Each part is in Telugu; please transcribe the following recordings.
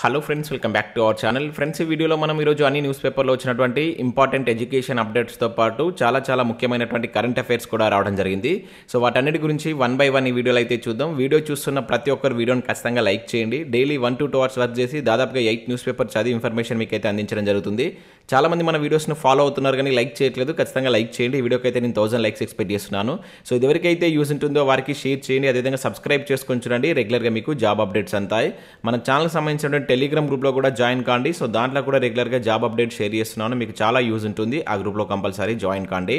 Hello friends, welcome back to our channel. Friends, ఈ వీడియోలో మనం ఈరోజు అన్ని న్యూస్ పేపర్లో వచ్చినటువంటి ఇంపార్టెంట్ ఎడ్యుకేషన్ అప్డేట్స్తో పాటు చాలా ముఖ్యమైనటువంటి కరెంట్ అఫైర్స్ కూడా రావడం జరిగింది. సో వాటన్నిటి గురించి వన్ బై వన్ ఈ వీడియోలో అయితే చూద్దాం. వీడియో చూస్తున్న ప్రతి ఒక్కరు వీడియోని ఖచ్చితంగా లైక్ చేయండి. డైలీ 1 to 2 hours వర్క్ చేసి దాదాపుగా 8 న్యూస్ పేపర్ చదివి ఇన్ఫర్మేషన్ మీకు అయితే అందించడం జరుగుతుంది. చాలామంది మన వీడియోస్ను ఫాలో అవుతున్నారు కానీ లైక్ చేయట్లేదు. ఖచ్చితంగా లైక్ చేయండి. ఈ వీడియోకి అయితే నేను 1000 లైక్స్ ఎక్స్పెక్ట్ చేస్తున్నాను. సో ఇది ఎవరికైతే యూజ్ ఉంటుందో వారికి షేర్ చేయండి. అదేవిధంగా సబ్స్క్రైబ్ చేసుకొని చూడండి. రెగ్యులర్గా మీకు జాబ్ అప్డేట్స్ అంతాయి. మన ఛానల్కి సంబంధించిన టెలిగ్రామ్ గ్రూప్లో కూడా జాయిన్ కాండి. సో దాంట్లో కూడా రెగ్యులర్గా జాబ్ అప్డేట్ షేర్ చేస్తున్నాను. మీకు చాలా యూజ్ ఉంటుంది. ఆ గ్రూప్లో కంపల్సరీ జాయిన్ కాండి.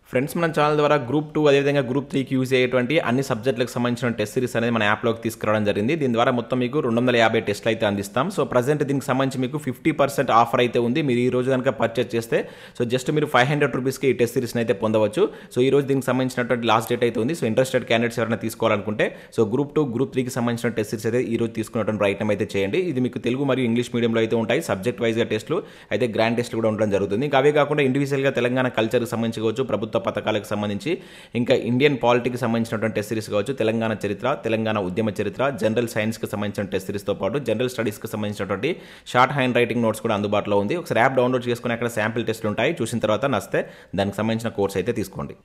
ఫ్రెండ్స్, మన ఛానల్ ద్వారా గ్రూప్ 2 అదేవిధంగా గ్రూప్ 3కి యూజ్ అయ్యేటువంటి అన్ని సబ్జెక్టులకు సంబంధించిన టెస్ట్ సిరీస్ అనేది మన యాప్లోకి తీసుకురావడం జరిగింది. దీని ద్వారా మొత్తం మీకు 250 టెస్ట్లు అయితే అందిస్తాం. సో ప్రజెంట్ దీనికి సంబంధించి మీకు 50% ఆఫర్ అయితే ఉంది. మీరు ఈ రోజు కనుక పర్చేస్ చేస్తే సో జస్ట్ మీరు 500 రూపీస్కి ఈ టెస్ట్ సిరీస్ని అయితే పొందవచ్చు. సో ఈ రోజు దీనికి సంబంధించినటువంటి లాస్ట్ డేట్ అయితే ఉంది. సో ఇంట్రెస్టెడ్ క్యాండిడేట్స్ ఎవరైనా తీసుకోవాలనుకుంటే సో గ్రూప్ 2 గ్రూప్ 3కి సంబంధించిన టెస్ట్ సిరీస్ అయితే ఈ రోజు తీసుకున్నటువంటి ప్రయత్నం అయితే చేయండి. ఇది మీకు తెలుగు మరియు ఇంగ్లీష్ మీడియంలో అయితే ఉంటాయి. సబ్జెక్ట్ వైజ్గా టెస్ట్లు అయితే గ్రాండ్ టెస్ట్లు కూడా ఉండడం జరుగుతుంది. ఇంకా అవే కాకుండా ఇండివిజువల్గా తెలంగాణ కల్చర్కి సంబంధించి కావచ్చు, ప్రభుత్వ పథకాలకు సంబంధించి ఇంకా ఇండియన్ పాలిటీకి సంబంధించినటువంటి టెస్ట్ సిరీస్ కావచ్చు, తెలంగాణ చరిత్ర, తెలంగాణ ఉద్యమ చరిత్ర, జనరల్ సైన్స్కి సంబంధించిన టెస్ట్ సిరీస్తో పాటు జనరల్ స్టడీస్కి సంబంధించినటువంటి షార్ట్ హ్యాండ్ రైటింగ్ నోట్స్ కూడా అందుబాటులో ఉంది. ఒకసారి యాప్ డౌన్లోడ్ చేసుకుని అక్కడ శాంపిల్ టెస్ట్లు ఉంటాయి. చూసిన తర్వాత నచ్చితే దానికి సంబంధించిన కోర్స్ అయితే తీసుకోండి.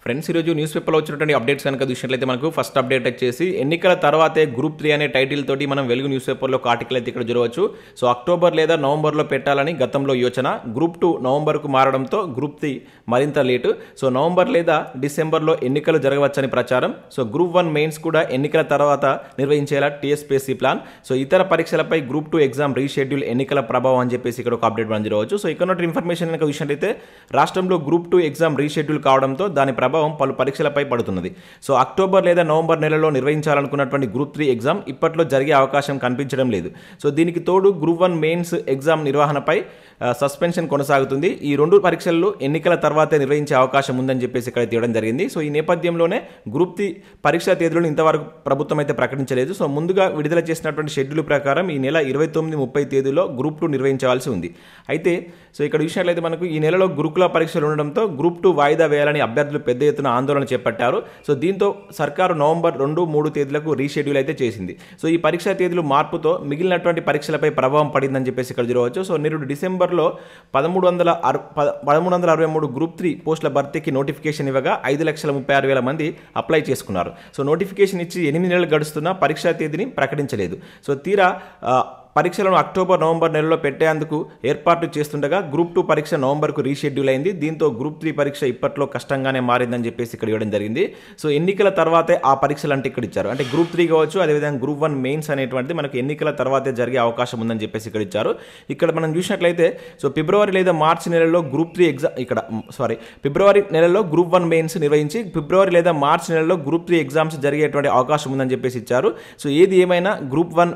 ఫ్రెండ్స్, ఈరోజు న్యూస్ పేపర్లో వచ్చినటువంటి అప్డేట్స్ కనుక చూసినట్లయితే మనకు ఫస్ట్ అప్డేట్ వచ్చేసి ఎన్నికల తర్వాతే గ్రూప్ 3 అనే టైటిల్ తోటి మనం వెలుగు న్యూస్ పేపర్లో ఒక ఆర్టికల్ అయితే ఇక్కడ చూడవచ్చు. సో అక్టోబర్ లేదా నవంబర్లో పెట్టాలని గతంలో యోచన, గ్రూప్ 2 నవంబర్కు మారడంతో గ్రూప్ 3 మరింత లేటు. సో నవంబర్ లేదా డిసెంబర్లో ఎన్నికలు జరగవచ్చని ప్రచారం. సో గ్రూప్ 1 మెయిన్స్ కూడా ఎన్నికల తర్వాత నిర్వహించేలా TSSPC ప్లాన్. సో ఇతర పరీక్షలపై గ్రూప్ 2 ఎగ్జామ్ రీషెడ్యూల్ ఎన్నికల ప్రభావం అని చెప్పేసి ఇక్కడ ఒక అప్డేట్ మనం చూడవచ్చు. సో ఇక్కడ ఇన్ఫర్మేషన్ కనుక చూసినట్లయితే రాష్ట్రంలో గ్రూప్ 2 ఎగ్జామ్ రీషెడ్యూల్ కావడంతో దాని ప్రభావం పలు పరీక్షలపై పడుతున్నది. సో అక్టోబర్ లేదా నవంబర్ నెలలో నిర్వహించాలనుకున్నటువంటి గ్రూప్ 3 ఎగ్జామ్ ఇప్పట్లో జరిగే అవకాశం కనిపించడం లేదు. సో దీనికి తోడు గ్రూప్ 1 మెయిన్స్ ఎగ్జామ్ నిర్వహణపై సస్పెన్షన్ కొనసాగుతుంది. ఈ రెండు పరీక్షలు ఎన్నికల తర్వాతే నిర్వహించే అవకాశం ఉందని చెప్పేసి ఇక్కడ తీయడం జరిగింది. సో ఈ నేపథ్యంలోనే గ్రూప్ 3 పరీక్షా తేదీలను ఇంతవరకు ప్రభుత్వం అయితే ప్రకటించలేదు. సో ముందుగా విడుదల చేసినటువంటి షెడ్యూల్ ప్రకారం ఈ నెల 29, 30 తేదీలో గ్రూప్ 2 నిర్వహించవలసి ఉంది. అయితే సో ఇక్కడ చూసినట్లయితే మనకు ఈ నెలలో గురుకుల పరీక్షలు ఉండడంతో గ్రూప్ 2 వాయిదా వేయాలని అభ్యర్థులు పెద్ద ఎత్తున ఆందోళన చేపట్టారు. సో దీంతో సర్కారు నవంబర్ 2, 3 తేదీలకు రీషెడ్యూల్ అయితే చేసింది. సో ఈ పరీక్షా తేదీలు మార్పుతో మిగిలినటువంటి పరీక్షలపై ప్రభావం పడిందని చెప్పేసి ఇక్కడ చూడవచ్చు. సో నిరుడు డిసెంబర్లో 1363 గ్రూప్ 3 పోస్టుల భర్తీకి నోటిఫికేషన్ ఇవ్వగా 5,36,000 మంది అప్లై చేసుకున్నారు. సో నోటిఫికేషన్ ఇచ్చి 8 నెలలు గడుస్తున్నా పరీక్షా తేదీని ప్రకటించలేదు. సో తీరా పరీక్షలను అక్టోబర్, నవంబర్ నెలలో పెట్టేందుకు ఏర్పాట్లు చేస్తుండగా గ్రూప్ 2 పరీక్ష నవంబర్కు రీషెడ్యూల్ అయింది. దీంతో గ్రూప్ 3 పరీక్ష ఇప్పట్లో కష్టంగానే మారిందని చెప్పేసి ఇక్కడ ఇవ్వడం జరిగింది. సో ఎన్నికల తర్వాతే ఆ పరీక్షలు అంటే ఇక్కడ ఇచ్చారు. అంటే గ్రూప్ 3 కావచ్చు, అదేవిధంగా గ్రూప్ 1 మెయిన్స్ అనేటువంటిది మనకు ఎన్నికల తర్వాతే జరిగే అవకాశం ఉందని చెప్పేసి ఇక్కడ ఇచ్చారు. ఇక్కడ మనం చూసినట్లయితే సో ఫిబ్రవరి లేదా మార్చి నెలలో గ్రూప్ 3 ఎగ్జామ్ ఫిబ్రవరి నెలలో గ్రూప్ 1 మెయిన్స్ నిర్వహించి ఫిబ్రవరి లేదా మార్చి నెలలో గ్రూప్ 3 ఎగ్జామ్స్ జరిగేటువంటి అవకాశం ఉందని చెప్పేసి ఇచ్చారు. సో ఏది ఏమైనా గ్రూప్ 1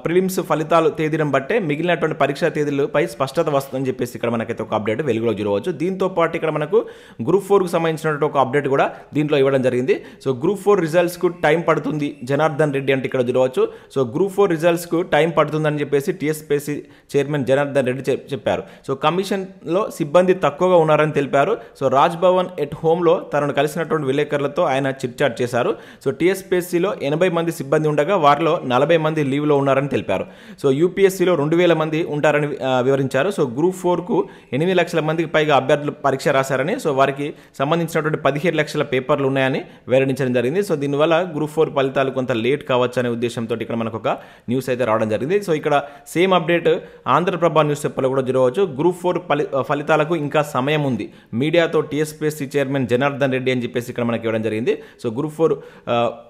ప్రిలిమ్స్ ఫలితాలు తేదీని బట్టే మిగిలినటువంటి పరీక్షా తేదీలపై స్పష్టత వస్తుందని చెప్పేసి ఇక్కడ మనకైతే ఒక అప్డేట్ వెలుగులో చూడవచ్చు. దీంతో పాటు ఇక్కడ మనకు గ్రూప్ 4కు సంబంధించినటువంటి ఒక అప్డేట్ కూడా దీంట్లో ఇవ్వడం జరిగింది. సో గ్రూప్ 4 రిజల్ట్స్కు టైం పడుతుంది జనార్దన్ రెడ్డి అంటే ఇక్కడ చూడవచ్చు. సో గ్రూప్ 4 రిజల్ట్స్కు టైం పడుతుందని చెప్పేసి TSSPC చైర్మన్ జనార్దన్ రెడ్డి చెప్పారు. సో కమిషన్లో సిబ్బంది తక్కువగా ఉన్నారని తెలిపారు. సో రాజ్ భవన్ ఎట్ హోమ్లో తనను కలిసినటువంటి విలేకరులతో ఆయన చిట్చాట్ చేశారు. సో TSSPCలో 80 మంది సిబ్బంది ఉండగా వారిలో 40 మంది లీవ్లో ఉన్నారని తెలిపారు. సో UPSCలో 2,000 మంది ఉంటారని వివరించారు. సో గ్రూప్ 4కు 8 లక్షల మందికి పైగా అభ్యర్థులు పరీక్ష రాశారని, సో వారికి సంబంధించినటువంటి 17 లక్షల పేపర్లు ఉన్నాయని వెల్లడించడం జరిగింది. సో దీనివల్ల గ్రూప్ 4 ఫలితాలు కొంత లేట్ కావచ్చు అనే ఉద్దేశంతో ఇక్కడ మనకు ఒక న్యూస్ అయితే రావడం జరిగింది. సో ఇక్కడ సేమ్ అప్డేట్ ఆంధ్రప్రభ న్యూస్ పేపర్లో కూడా చూడవచ్చు. గ్రూప్ 4 ఫలితాలకు ఇంకా సమయం ఉంది, మీడియాతో TSSPC చైర్మన్ జనార్దన్ రెడ్డి అని చెప్పేసి ఇక్కడ మనకి ఇవ్వడం జరిగింది. సో గ్రూప్ 4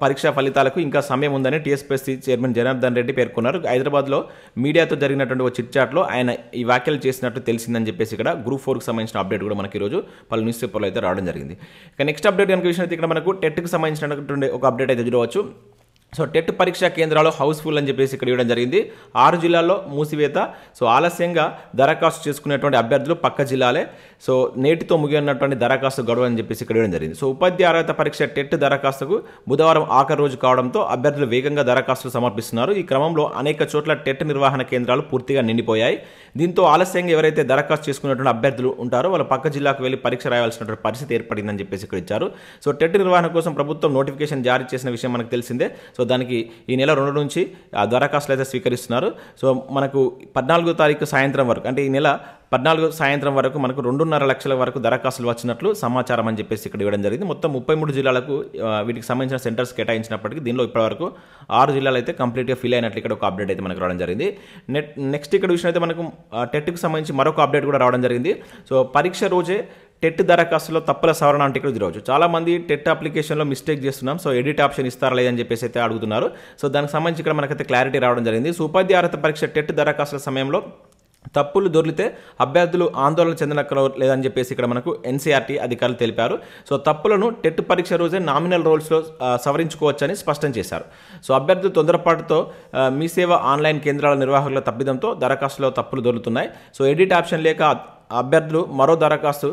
పరీక్షా ఫలితాలకు ఇంకా సమయం ఉందని TSSPC చైర్మన్ జనార్దన్ రెడ్డి పేర్కొన్నారు. హైదరాబాద్లో మీడియాతో జరిగినటువంటి ఒక చిట్చాట్లో ఆయన ఈ వ్యాఖ్యలు చేసినట్టు తెలిసిందని చెప్పేసి ఇక్కడ గ్రూప్ 4కి సంబంధించిన అప్డేట్ కూడా మనకి ఈరోజు పలు న్యూస్ పేపర్లో అయితే రావడం జరిగింది. ఇక నెక్స్ట్ అప్డేట్ కనుక విషయం ఇక్కడ మనకు టెట్కి సంబంధించినటువంటి ఒక అప్డేట్ అయితే చూడవచ్చు. సో టెట్ పరీక్షా కేంద్రాలు హౌస్ఫుల్ అని చెప్పేసి ఇక్కడ ఇవ్వడం జరిగింది. 6 జిల్లాల్లో మూసివేత. సో ఆలస్యంగా దరఖాస్తు చేసుకునేటువంటి అభ్యర్థులు పక్క జిల్లాలే. సో నేటితో ముగియనటువంటి దరఖాస్తు గడువు అని చెప్పేసి ఇక్కడ ఇవ్వడం జరిగింది. సో ఉపాధ్యాయ అర్హత పరీక్ష టెట్ దరఖాస్తుకు బుధవారం ఆఖరి రోజు కావడంతో అభ్యర్థులు వేగంగా దరఖాస్తులు సమర్పిస్తున్నారు. ఈ క్రమంలో అనేక చోట్ల టెట్ నిర్వహణ కేంద్రాలు పూర్తిగా నిండిపోయాయి. దీంతో ఆలస్యంగా ఎవరైతే దరఖాస్తు చేసుకున్నటువంటి అభ్యర్థులు ఉంటారో వాళ్ళు పక్క జిల్లాకు వెళ్ళి పరీక్ష రాయాల్సినటువంటి పరిస్థితి ఏర్పడిందని చెప్పేసి ఇక్కడ ఇచ్చారు. సో టెట్ నిర్వహణ కోసం ప్రభుత్వం నోటిఫికేషన్ జారీ చేసిన విషయం మనకు తెలిసిందే. సో దానికి ఈ నెల 2 నుంచి దరఖాస్తులు అయితే స్వీకరిస్తున్నారు. సో మనకు 14వ తారీఖు సాయంత్రం వరకు, అంటే ఈ నెల 14 సాయంత్రం వరకు మనకు 2.5 లక్షల వరకు దరఖాస్తులు వచ్చినట్లు సమాచారం అని చెప్పేసి ఇక్కడ ఇవ్వడం జరిగింది. మొత్తం 33 జిల్లాలకు వీటికి సంబంధించిన సెంటర్స్ కేటాయించినప్పటికీ దీనిలో ఇప్పటివరకు 6 జిల్లాలు అయితే కంప్లీట్గా ఫిల్ అయినట్లు ఇక్కడ ఒక అప్డేట్ అయితే మనకు రావడం జరిగింది. నెక్స్ట్ ఇక్కడ విషయం అయితే మనకు టెట్కి సంబంధించి మరొక అప్డేట్ కూడా రావడం జరిగింది. సో పరీక్ష రోజే టెట్ దరఖాస్తులో తప్పుల సవరణ అంటే ఇక్కడ చూడవచ్చు. చాలామంది టెట్ అప్లికేషన్లో మిస్టేక్ చేస్తున్నాం, సో ఎడిట్ ఆప్షన్ ఇస్తారా లేదని చెప్పేసి అయితే అడుగుతున్నారు. సో దానికి సంబంధించి ఇక్కడ మనకైతే క్లారిటీ రావడం జరిగింది. సో ఉపాధ్యాయ అర్హత పరీక్ష టెట్ దరఖాస్తుల సమయంలో తప్పులు దొరికితే అభ్యర్థులు ఆందోళన చెందనక్కర్లేదు లేదని చెప్పేసి ఇక్కడ మనకు ఎన్సీఆర్టీ అధికారులు తెలిపారు. సో తప్పులను టెట్ పరీక్ష రోజే నామినల్ రోల్స్లో సవరించుకోవచ్చని స్పష్టం చేశారు. సో అభ్యర్థులు తొందరపాటుతో మీ సేవ ఆన్లైన్ కేంద్రాల నిర్వాహకుల తప్పిదంతో దరఖాస్తులో తప్పులు దొరుకుతున్నాయి. సో ఎడిట్ ఆప్షన్ లేక అభ్యర్థులు మరో దరఖాస్తు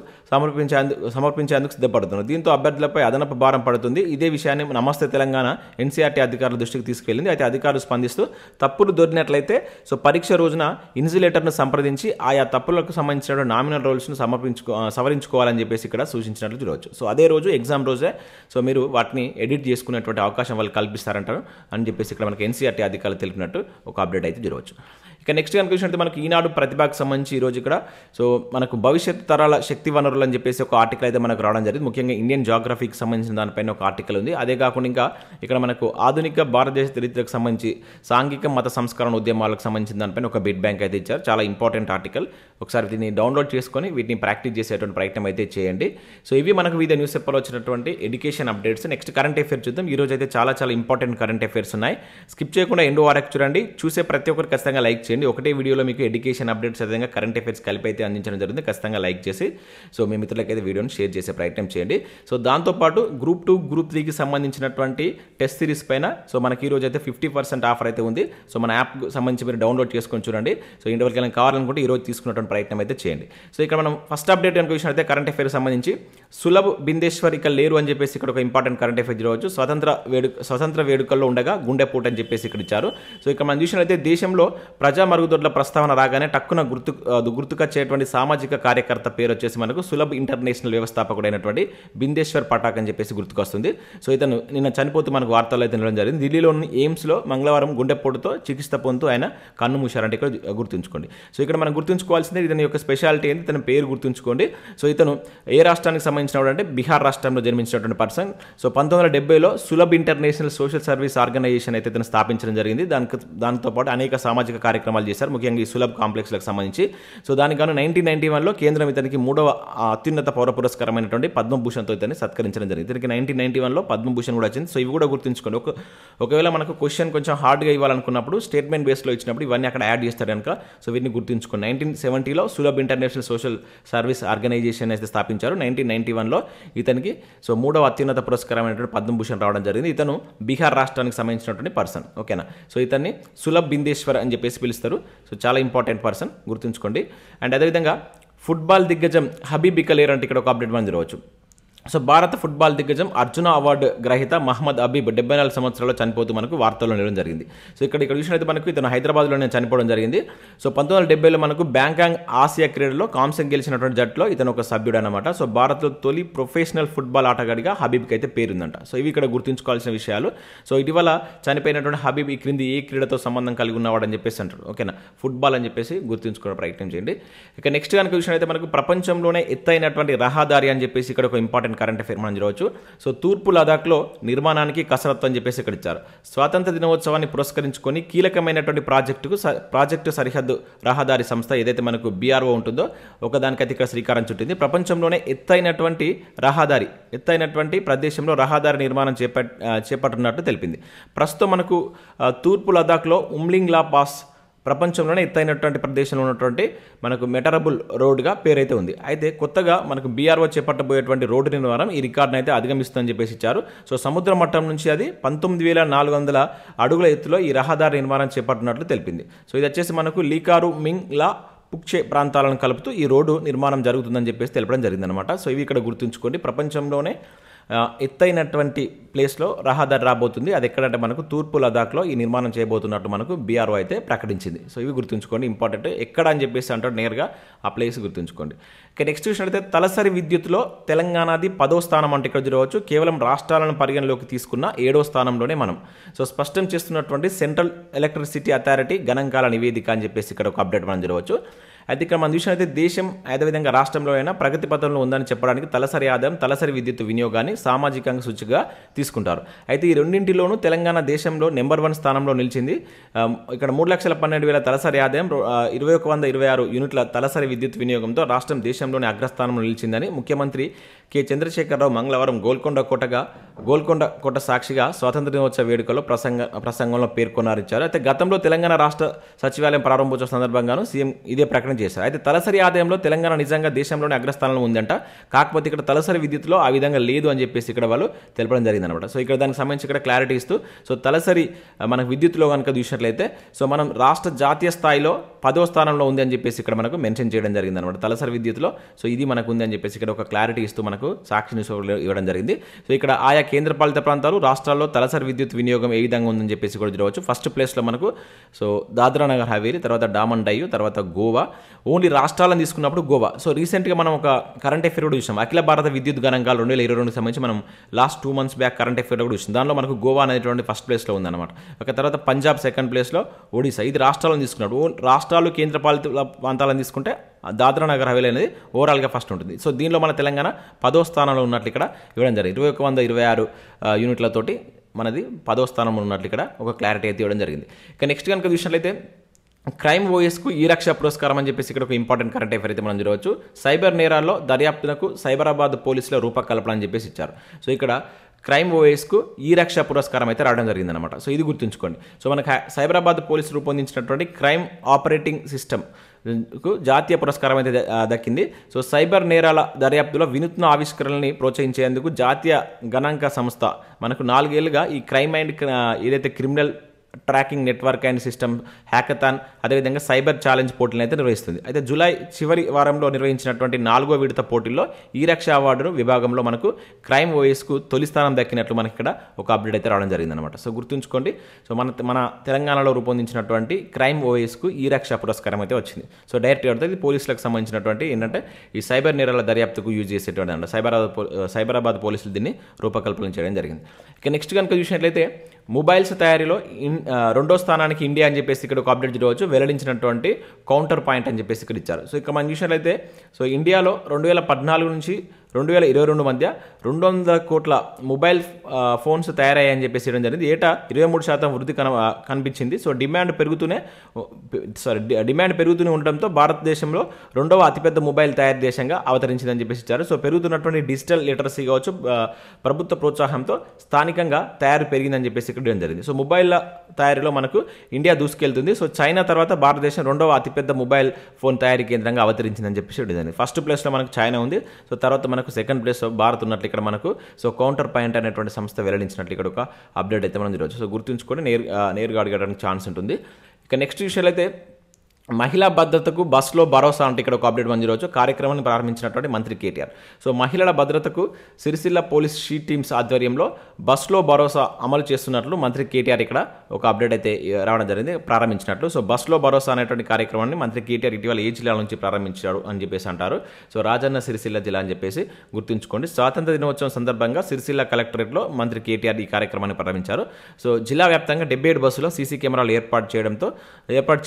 సమర్పించేందుకు సిద్ధపడుతున్నారు. దీంతో అభ్యర్థులపై అదనపు భారం పడుతుంది. ఇదే విషయాన్ని నమస్తే తెలంగాణ ఎన్సీఆర్టీ అధికారుల దృష్టికి తీసుకెళ్లింది. అయితే అధికారులు స్పందిస్తూ తప్పులు దొరికినట్లయితే సో పరీక్ష రోజున ఇన్సులేటర్ను సంప్రదించి ఆయా తప్పులకు సంబంధించిన నామినల్ రోల్స్ను సవరించుకోవాలని చెప్పేసి ఇక్కడ సూచించినట్లు చూడవచ్చు. సో అదే రోజు ఎగ్జామ్ రోజే సో మీరు వాటిని ఎడిట్ చేసుకునేటువంటి అవకాశం వాళ్ళు కల్పిస్తారంటారు అని చెప్పేసి ఇక్కడ మనకి ఎన్సీఆర్టీ అధికారులు తెలిపినట్టు ఒక అప్డేట్ అయితే చూడవచ్చు. ఇక నెక్స్ట్ కనుక చూసినట్టు మనకు ఈనాడు ప్రతిభకు సంబంధించి ఈరోజు ఇక్కడ సో మనకు భవిష్యత్ తరాల శక్తి వనరులు అని చెప్పేసి ఒక ఆర్టికల్ అయితే మనకు రావడం జరిగింది. ముఖ్యంగా ఇండియన్ జాగ్రఫీకి సంబంధించిన దానిపైన ఒక ఆర్టికల్ ఉంది. అదే కాకుండా ఇంకా ఇక్కడ మనకు ఆధునిక భారతదేశ చరిత్రకు సంబంధించి సాంఘిక మత సంస్కరణ ఉద్యమాలకు సంబంధించిన దానిపైన ఒక బిట్ బ్యాంక్ అయితే ఇచ్చారు. చాలా ఇంపార్టెంట్ ఆర్టికల్. ఒకసారి దీన్ని డౌన్లోడ్ చేసుకొని వీటిని ప్రాక్టీస్ చేసేటువంటి ప్రయత్నం అయితే చేయండి. సో ఇవి మనకు వివిధ న్యూస్ పేపర్లో వచ్చినటువంటి education updates. Next current affairs చూద్దాం. ఈ రోజు అయితే చాలా ఇంపార్టెంట్ కరెంట్ అఫైర్స్ ఉన్నాయి. స్కిప్ చేయకుండా ఎండ్ వరకు చూడండి. చూసే ప్రతి ఒక్కరు ఖచ్చితంగా లైక్ చేయండి. ఒకటే వీడియోలో మీకు ఎడ్యుకేషన్ అప్డేట్స్ అదేవిధంగా కరెంట్ అఫైర్స్ కలిపి అయితే అందించడం జరుగుతుంది. ఖచ్చితంగా లైక్ చేసి సో మీ మిత్రులకైతే వీడియోని షేర్ చేసే ప్రయత్నం చేయండి. సో దాంతోపాటు గ్రూప్ 2 గ్రూప్ 3కి సంబంధించినటువంటి టెస్ట్ సిరీస్ పైన సో మనకి ఈ రోజు అయితే 50% ఆఫర్ అయితే ఉంది. సో మన యాప్ సంబంధించి మీరు డౌన్లోడ్ చేసుకొని చూడండి. సో ఇంటర్వెల్కి కావాలనుకుంటే ఈ రోజు తీసుకున్నటువంటి ప్రయత్నం అయితే చేయండి. సో ఇక్కడ మనం ఫస్ట్ అప్డేట్ కనుక విషయం అయితే కరెంట్ అఫైర్స్ సంబంధించి సులభ్ బిందేశ్వర్ ఇక లేరు అని చెప్పేసి ఇక్కడ ఒక ఇంపార్టెంట్ కరెంట్ అఫైర్ చూడవచ్చు. స్వతంత్ర వేడుకల్లో ఉండగా గుండెపోటు అని చెప్పేసి ఇక్కడ ఇచ్చారు. సో ఇక్కడ మనం చూసినట్లయితే దేశంలో ప్రజా మరుగుదొడ్ల ప్రస్తావన రాగానే టక్కున గుర్తుకొచ్చేటువంటి సామాజిక కార్యకర్త పేరు వచ్చేసి మనకు సులభ్ ఇంటర్నేషనల్ వ్యవస్థాపకుడైనటువంటి బిందేశ్వర్ పటాక్ అని చెప్పేసి గుర్తుకొస్తుంది. సో ఇతను నిన్న చనిపోతూ మనకు వార్తల్లో అయితే నిలవడం జరిగింది. ఢిల్లీలోని ఎయిమ్స్లో మంగళవారం గుండెపోటుతో చికిత్స పొందుతూ ఆయన కన్ను మూశారంటే ఇక్కడ గుర్తుంచుకోండి. సో ఇక్కడ మనం గుర్తుంచుకోవాల్సిందే ఇతని యొక్క స్పెషాలిటీ ఏంటి, ఇతని పేరు గుర్తుంచుకోండి. సో ఇతను ఏ రాష్ట్రానికి సంబంధించినటువంటి అంటే బీహార్ రాష్ట్రంలో జన్మించినటువంటి పర్సన్. సో 1970లో Sulabh international social service organisation అయితే ఇతను స్థాపించడం జరిగింది. దాంతోపాటు అనేక సామాజిక కార్యక్రమాలు చేశారు, ముఖ్యంగా ఈ సులభ్ కాంప్లెక్స్లకు సంబంధించి. సో దానికి గాను 1991లో కేంద్రం ఇతనికి 3వ అత్యున్నత పౌర పురస్కారమైనటువంటి పద్మభూషణ్తో ఇతన్ని సత్కరించడం జరిగింది. ఇతనికి 1991లో పద్మభూషణ్ కూడా వచ్చింది. సో ఇవి కూడా గుర్తుంచుకోండి. ఒకవేళ మనకు క్వశ్చన్ కొంచెం హార్డ్గా ఇవ్వాలనుకున్నప్పుడు స్టేట్మెంట్ బేస్లో ఇచ్చినప్పుడు ఇవన్నీ అక్కడ యాడ్ చేస్తారు కనుక సో వీటిని గుర్తుంచుకోండి. 1970లో Sulabh international social service organisation అయితే స్థాపించారు. 1991లో ఇతనికి సో 3వ అత్యున్నత పురస్కారమైనటువంటి పద్మభూషణ్ రావడం జరిగింది. ఇతను బీహార్ రాష్ట్రానికి సంబంధించినటువంటి పర్సన్. ఓకేనా. సో ఇతన్ని సులభ్ బిందేశ్వర్ అని చెప్పేసి పిలుస్తారు. సో చాలా ఇంపార్టెంట్ పర్సన్, గుర్తుంచుకోండి. అండ్ అదేవిధంగా ఫుట్బాల్ దిగ్గజం హబీబ్ ఇక లేరు అంటే ఇక్కడ ఒక అప్డేట్ మనం చూడవచ్చు. సో భారత ఫుట్బాల్ దిగ్గజం అర్జున అవార్డు గ్రహీత మహమ్మద్ హబీబ్ 74 సంవత్సరాల్లో చనిపోతూ మనకు వార్తల్లో నిలవడం జరిగింది. సో ఇక్కడ చూసినట్లయితే మనకు ఇతను హైదరాబాద్లోనే చనిపోవడం జరిగింది. సో 1970లో మనకు బ్యాంకాంగ్ ఆసియా క్రీడలో కాంస్యం గెలిచినటువంటి జట్టులో ఇతను ఒక సభ్యుడు అనమాట. సో భారత్లో తొలి ప్రొఫెషనల్ ఫుట్బాల్ ఆటగాడిగా హబీబ్కి అయితే పేరుందంట. సో ఇవి ఇక్కడ గుర్తుంచుకోవాల్సిన విషయాలు. సో ఇటీవల చనిపోయినటువంటి హబీబ్ ఈ క్రింది ఏ క్రీడతో సంబంధం కలిగి ఉన్నవాడని చెప్పేసి అంటారు. ఓకేనా, ఫుట్బాల్ అని చెప్పేసి గుర్తుంచుకునే ప్రయత్నం చేయండి. ఇక నెక్స్ట్ కనుక చూసినట్లయితే మనకు ప్రపంచంలోనే ఎత్తైనటువంటి రహదారి అని చెప్పేసి ఇక్కడ ఒక ఇంపార్టెంట్ కరెంట్ అఫైర్ మనం చూడవచ్చు. సో తూర్పు లదాఖ్లో నిర్మాణానికి కసరత్తు అని చెప్పేసి ఇక్కడ ఇచ్చారు. స్వాతంత్ర దినోత్సవాన్ని పురస్కరించుకొని కీలకమైనటువంటి ప్రాజెక్టు సరిహద్దు రహదారి సంస్థ ఏదైతే మనకు బీఆర్ఓ ఉంటుందో ఒకదానికైతే ఇక్కడ శ్రీకారం చుట్టింది. ప్రపంచంలోనే ఎత్తైనటువంటి ప్రదేశంలో రహదారి నిర్మాణం చేపట్టున్నట్టు తెలిపింది. ప్రస్తుతం మనకు తూర్పు లదాఖ్లో ఉమ్లింగ్లా పాస్ ప్రపంచంలోనే ఎత్తైనటువంటి ప్రదేశంలో ఉన్నటువంటి మనకు మెటరబుల్ రోడ్గా పేరైతే ఉంది. అయితే కొత్తగా మనకు బీఆర్ఓ చేపట్టబోయేటువంటి రోడ్డు నిర్మాణం ఈ రికార్డును అయితే అధిగమిస్తుందని చెప్పేసి ఇచ్చారు. సో సముద్ర మట్టం నుంచి అది 19,400 అడుగుల ఎత్తులో ఈ రహదారి నిర్మాణం చేపట్టినట్లు తెలిపింది. సో ఇది వచ్చేసి మనకు లీకారు మింగ్లా పుక్షే ప్రాంతాలను కలుపుతూ ఈ రోడ్డు నిర్మాణం జరుగుతుందని చెప్పేసి తెలపడం జరిగిందనమాట. సో ఇవి ఇక్కడ గుర్తుంచుకోండి. ప్రపంచంలోనే ఎత్తైనటువంటి ప్లేస్లో రహదారి రాబోతుంది. అది ఎక్కడంటే మనకు తూర్పు లదాఖ్లో ఈ నిర్మాణం చేయబోతున్నట్టు మనకు బీఆర్ఓ అయితే ప్రకటించింది. సో ఇవి గుర్తుంచుకోండి, ఇంపార్టెంట్. ఎక్కడ అని చెప్పేసి అంటారు నేరుగా ఆ ప్లేస్ గుర్తుంచుకోండి. ఇక నెక్స్ట్ చూసినట్లయితే తలసరి విద్యుత్లో తెలంగాణది 10వ స్థానం అంటే ఇక్కడ చూడవచ్చు. కేవలం రాష్ట్రాలను పరిగణలోకి తీసుకున్న 7వ స్థానంలోనే మనం. సో స్పష్టం చేస్తున్నటువంటి సెంట్రల్ ఎలక్ట్రిసిటీ అథారిటీ గణాంకాల నివేదిక అని చెప్పేసి ఇక్కడ ఒక అప్డేట్ మనం చూడవచ్చు. అయితే ఇక్కడ మనం చూసినట్లయితే దేశం అదేవిధంగా రాష్ట్రంలో అయినా ప్రగతి పథంలో ఉందని చెప్పడానికి తలసరి ఆదాయం, తలసరి విద్యుత్ వినియోగాన్ని సామాజికంగా సూచికగా తీసుకుంటారు. అయితే ఈ రెండింటిలోనూ తెలంగాణ దేశంలో నెంబర్ 1 స్థానంలో నిలిచింది. ఇక్కడ 3,12,000 తలసరి ఆదాయం, 2,126 యూనిట్ల తలసరి విద్యుత్ వినియోగంతో రాష్ట్రం దేశంలోని అగ్రస్థానంలో నిలిచిందని ముఖ్యమంత్రి కె చంద్రశేఖరరావు మంగళవారం గోల్కొండ కోట సాక్షిగా స్వాతంత్ర దినోత్సవ వేడుకలో ప్రసంగంలో పేర్కొన్నారిచ్చారు. అయితే గతంలో తెలంగాణ రాష్ట్ర సచివాలయం ప్రారంభోత్సవ సందర్భంగాను సీఎం ఇదే ప్రకటన చేశారు. అయితే తలసరి ఆదాయంలో తెలంగాణ నిజంగా దేశంలోని అగ్రస్థానంలో ఉందంట. కాకపోతే ఇక్కడ తలసరి విద్యుత్లో ఆ విధంగా లేదు అని చెప్పేసి ఇక్కడ వాళ్ళు తెలపడం జరిగింది అనమాట. సో ఇక్కడ దానికి సంబంధించి ఇక్కడ క్లారిటీ ఇస్తూ, సో తలసరి మనకు విద్యుత్లో కనుక చూసినట్లయితే సో మనం రాష్ట్ర జాతీయ స్థాయిలో 10వ స్థానంలో ఉంది అని చెప్పేసి ఇక్కడ మనకు మెన్షన్ చేయడం జరిగింది అనమాట తలసరి విద్యుత్లో. సో ఇది మనకు ఉంది అని చెప్పేసి ఇక్కడ ఒక క్లారిటీ ఇస్తూ మనకు సాక్షి న్యూస్ ఇవ్వడం జరిగింది. సో ఇక్కడ ఆయా కేంద్రపాలిత ప్రాంతాలు రాష్ట్రాల్లో తలసరి విద్యుత్ వినియోగం ఏ విధంగా ఉందని చెప్పేసి కూడా చూడవచ్చు. ఫస్ట్ ప్లేస్లో మనకు సో దాద్రా నగర్ హవేలీ, తర్వాత డామన్ డయ్యు, తర్వాత గోవా. ఓన్లీ రాష్ట్రాలను తీసుకున్నప్పుడు గోవా. సో రీసెంట్గా మనం ఒక కరెంట్ అఫేర్ కూడా చూసాం. అఖిల భారత విద్యుత్ గణాంకాలు 2022కి సంబంధించి మనం last 2 months back current affair కూడా చూసాం. దానిలో మనకు గోవా అనేటువంటి ఫస్ట్ ప్లేస్లో ఉందన్నమాట. ఒక తర్వాత పంజాబ్ సెకండ్ ప్లేస్లో, ఒడిశా. ఇది రాష్ట్రాలను తీసుకున్నాడు. రాష్ట్రాలు కేంద్రపాలిత ప్రాంతాలను తీసుకుంటే దాద్రా నగర్ హవేలీ అనేది ఓవరాల్గా ఫస్ట్ ఉంటుంది. సో దీనిలో మన తెలంగాణ 10వ స్థానంలో ఉన్నట్లు ఇక్కడ ఇవ్వడం జరిగింది. 2,126 యూనిట్లతోటి మనది 10వ స్థానంలో ఉన్నట్లు ఇక్కడ ఒక క్లారిటీ అయితే ఇవ్వడం జరిగింది. ఇక నెక్స్ట్ కనుక చూసినట్లయితే క్రైమ్ ఓఎస్కు ఈ రక్ష పురస్కారం అని చెప్పేసి ఇక్కడ ఒక ఇంపార్టెంట్ కరెంట్ అఫేర్ అయితే మనం చూడవచ్చు. సైబర్ నేరాల్లో దర్యాప్తునకు సైబరాబాద్ పోలీసుల రూపకల్పన అని చెప్పేసి ఇచ్చారు. సో ఇక్కడ క్రైమ్ ఓఎస్కు ఈ రక్ష పురస్కారం అయితే రావడం జరిగిందనమాట. సో ఇది గుర్తుంచుకోండి. సో మనకు సైబరాబాద్ పోలీసులు రూపొందించినటువంటి క్రైమ్ ఆపరేటింగ్ సిస్టమ్ జాతీయ పురస్కారం అయితే దక్కింది. సో సైబర్ నేరాల దర్యాప్తులో వినూత్న ఆవిష్కరణల్ని ప్రోత్సహించేందుకు జాతీయ గణాంక సంస్థ మనకు 4 ఏళ్లుగా ఈ క్రైమ్ అండ్ ఏదైతే criminal tracking network and system hackathon, అదేవిధంగా సైబర్ ఛాలెంజ్ పోటీలను అయితే నిర్వహిస్తుంది. అయితే జూలై చివరి వారంలో నిర్వహించినటువంటి 4వ విడత పోటీల్లో ఈ రక్ష అవార్డు విభాగంలో మనకు క్రైమ్ ఓఎస్కు తొలి స్థానం దక్కినట్లు మనకి ఇక్కడ ఒక అప్డేట్ అయితే రావడం జరిగిందనమాట. సో గుర్తుంచుకోండి. సో మన తెలంగాణలో రూపొందించినటువంటి క్రైమ్ ఓఎస్కు ఈ రక్ష పురస్కారం అయితే వచ్చింది. సో డైరెక్ట్గా ఇది పోలీసులకు సంబంధించినటువంటి ఏంటంటే ఈ సైబర్ నేరాల దర్యాప్తుకు యూజ్ చేసేటువంటి అనమాట. సైబరాబాద్ పోలీసులు దీన్ని రూపకల్పన చేయడం జరిగింది. ఇక నెక్స్ట్ కనుక చూసినట్లయితే మొబైల్స్ తయారీలో 2వ స్థానానికి ఇండియా అని చెప్పేసి ఇక్కడ ఒక అప్డేట్ చూడవచ్చు. వెల్లడించినటువంటి కౌంటర్ పాయింట్ అని చెప్పేసి ఇక్కడ ఇచ్చారు. సో ఇక్కడ మనం చూసినట్లయితే సో ఇండియాలో 2014 నుంచి 2022 మధ్య 200 కోట్ల మొబైల్ ఫోన్స్ తయారయ్యాయని చెప్పేసి ఇవ్వడం జరిగింది. ఏటా 23% వృద్ధి కనిపించింది. సో డిమాండ్ పెరుగుతూనే ఉండడంతో భారతదేశంలో 2వ అతిపెద్ద మొబైల్ తయారీ దేశంగా అవతరించిందని చెప్పేసి ఇచ్చారు. సో పెరుగుతున్నటువంటి డిజిటల్ లిటరసీ కావచ్చు, ప్రభుత్వ ప్రోత్సాహంతో స్థానికంగా తయారు పెరిగిందని చెప్పేసి ఇక్కడ ఇవ్వడం జరిగింది. సో మొబైల్ తయారీలో మనకు ఇండియా దూసుకెళ్తుంది. సో చైనా తర్వాత భారతదేశం 2వ అతిపెద్ద మొబైల్ ఫోన్ తయారీ కేంద్రంగా అవతరించిందని చెప్పేసి ఇవ్వడం జరిగింది. ఫస్ట్ ప్లేస్లో మనకు చైనా ఉంది. సో తర్వాత మనకు సెకండ్ ప్లేస్ భారత్ ఉన్నట్లు ఇక్కడ మనకు సో కౌంటర్ పాయింట్ అనేటువంటి సంస్థ వెల్లడించినట్లు ఇక్కడ ఒక అప్డేట్ అయితే మనం చూడవచ్చు. సో గుర్తుంచుకొని నేరుగా అడగడానికి ఛాన్స్ ఉంటుంది. ఇక నెక్స్ట్ విషయాలు అయితే మహిళా భద్రతకు బస్సులో భరోసా అంటే ఇక్కడ ఒక అప్డేట్ మనం చూడవచ్చు. కార్యక్రమాన్ని ప్రారంభించినటువంటి మంత్రి కేటీఆర్. సో మహిళల భద్రతకు సిరిసిల్ల పోలీస్ షీ టీమ్స్ ఆధ్వర్యంలో బస్సులో భరోసా అమలు చేస్తున్నట్లు మంత్రి కేటీఆర్ ఇక్కడ ఒక అప్డేట్ అయితే రావడం జరిగింది, ప్రారంభించినట్లు. సో బస్సులో భరోసా అనేటువంటి కార్యక్రమాన్ని మంత్రి కేటీఆర్ ఇటీవల ఏ జిల్లా నుంచి ప్రారంభించాడు అని చెప్పేసి అంటారు. సో రాజన్న సిరిసిల్ల జిల్లా అని చెప్పేసి గుర్తుంచుకోండి. స్వాతంత్ర దినోత్సవం సందర్భంగా సిరిసిల్ల కలెక్టరేట్లో మంత్రి కేటీఆర్ ఈ కార్యక్రమాన్ని ప్రారంభించారు. సో జిల్లా వ్యాప్తంగా 77 బస్సులో సీసీ కెమెరాలు ఏర్పాటు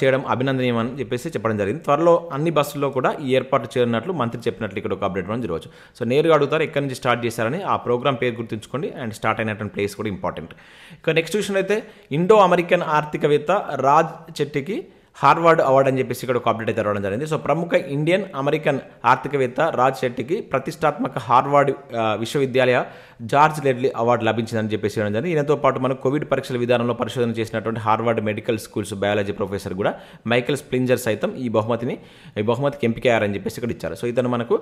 చేయడం అభినందనీయమని చెప్పేసి చెప్పడం జరిగింది. త్వరలో అన్ని బస్సుల్లో కూడా ఈ ఏర్పాటు చేయనున్నట్లు మంత్రి చెప్పినట్లు ఇక్కడ ఒక అప్డేట్ మనం చూడవచ్చు. సో నేరుగా అడుగుతారు ఎక్కడి నుంచి స్టార్ట్ చేశారని, ఆ ప్రోగ్రామ్ పేరు గుర్తుంచుకోండి అండ్ స్టార్ట్ అయినటువంటి ప్లేస్ కూడా ఇంపార్టెంట్. ఇక నెక్స్ట్ విషయం అయితే ఇండో అమెరికన్ ఆర్థికవేత్త రాజ్ చెట్టికి హార్వర్డ్ అవార్డు అని చెప్పేసి ఇక్కడ ఒక అప్డేట్ అయితే రావడం జరిగింది. సో ప్రముఖ ఇండియన్ అమెరికన్ ఆర్థికవేత్త రాజ్ చెట్టికి ప్రతిష్టాత్మక హార్వర్డ్ విశ్వవిద్యాలయ జార్జ్ లెడ్లీ అవార్డు లభించిందని చెప్పేసి ఇవ్వడం జరిగింది. ఈయనతో పాటు మనకు కోవిడ్ పరీక్షల విధానంలో పరిశోధన చేసినటువంటి Harvard medical schools biology professor కూడా మైకేల్ స్ప్లింజర్ సైతం ఈ బహుమతికి ఎంపికయ్యారని చెప్పేసి ఇక్కడ ఇచ్చారు. సో ఇతను మనకు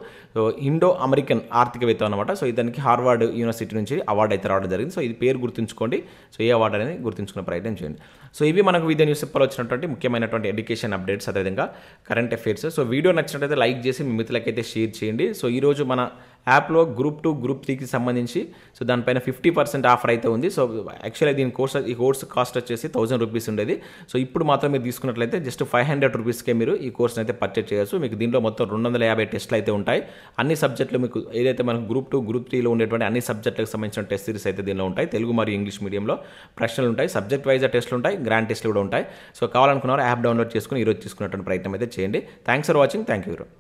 ఇండో అమెరికన్ ఆర్థికవేత్త అనమాట. సో ఇతనికి హార్వర్డ్ యూనివర్సిటీ నుంచి అవార్డు అయితే రావడం జరిగింది. సో ఇది పేరు గుర్తుంచుకోండి. సో ఏ అవార్డు అనేది గుర్తుంచుకునే ప్రయత్నం చేయండి. సో ఇవి మనకు విద్యా న్యూస్ పేపర్లో వచ్చినటువంటి ముఖ్యమైనటువంటి ఎడ్యుకేషన్ అప్డేట్స్, అదేవిధంగా కరెంట్ అఫైర్స్. సో వీడియో నచ్చినట్లయితే లైక్ చేసి మీ మిత్రులకైతే షేర్ చేయండి. సో ఈరోజు మన యాప్లో గ్రూప్ 2 గ్రూప్ 3కి సంబంధించి సో దానిపైన 50% ఆఫర్ అయితే ఉంది. సో యాక్చువల్లీ ఈ కోర్స్ కాస్ట్ వచ్చేసి 1000 రూపీస్ ఉండేది. సో ఇప్పుడు మాత్రం మీరు తీసుకున్నట్లయితే జస్ట్ 500 రూపీస్కే మీరు ఈ కోర్స్ని అయితే పర్చేజ్ చేయొచ్చు. మీకు దీంట్లో మొత్తం 250 టెస్ట్లు అయితే ఉంటాయి. అన్ని సబ్జెక్టులు మీకు ఏదైతే మనకు గ్రూప్ 2 గ్రూప్ 3లో ఉండేటువంటి అన్ని సబ్జెక్టులకు సంబంధించిన టెస్ట్ సిరీస్ అయితే దీనిలో ఉంటాయి. తెలుగు మరియు ఇంగ్లీష్ మీడియంలో ప్రశ్నలు ఉంటాయి, సబ్జెక్ట్ వైజ్ టెస్ట్లు ఉంటాయి, గ్రాండ్ టెస్ట్లు కూడా ఉంటాయి. సో కావాలనుకున్నారు యాప్ డౌన్లోడ్ చేసుకుని ఈరోజు తీసుకున్నటువంటి ప్రయత్నం అయితే చేయండి. Thanks for watching. Thank you.